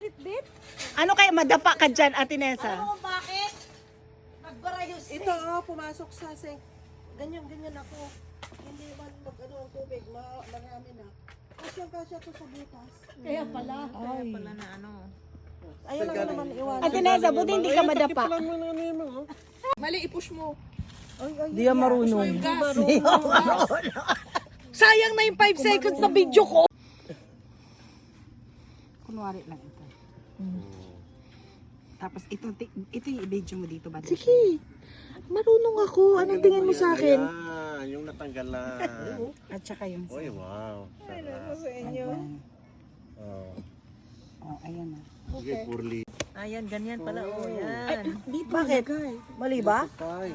Bit-bit? Ano kaya madapa ka dyan, Ate Nessa? Ano bakit? Nagbarayos Ito, pumasok sa sink. Ganyan ako. Hindi man mag-ano ang tubig, marami na. Kasya to sa butas. Kaya pala. Ay. Pala na ano. Ayun lang naman iwan. Ate Nessa, buti hindi ka madapa. Mali, i-push mo. Di ka marunong. Sayang na yung 5 seconds na video ko. Kunwari lang ito. Tapos ito yung i-video mo dito ba? Sige. Marunong ako. Anong tingin mo sa akin? Ayan, yung natanggal na. At saka yung Uy, wow. Sarap. Sa inyo. Oh. Oh, ayan na. Sige, purli. Ayan, ganyan pala. Oh, yan. Bakit? Mali ba? Tay.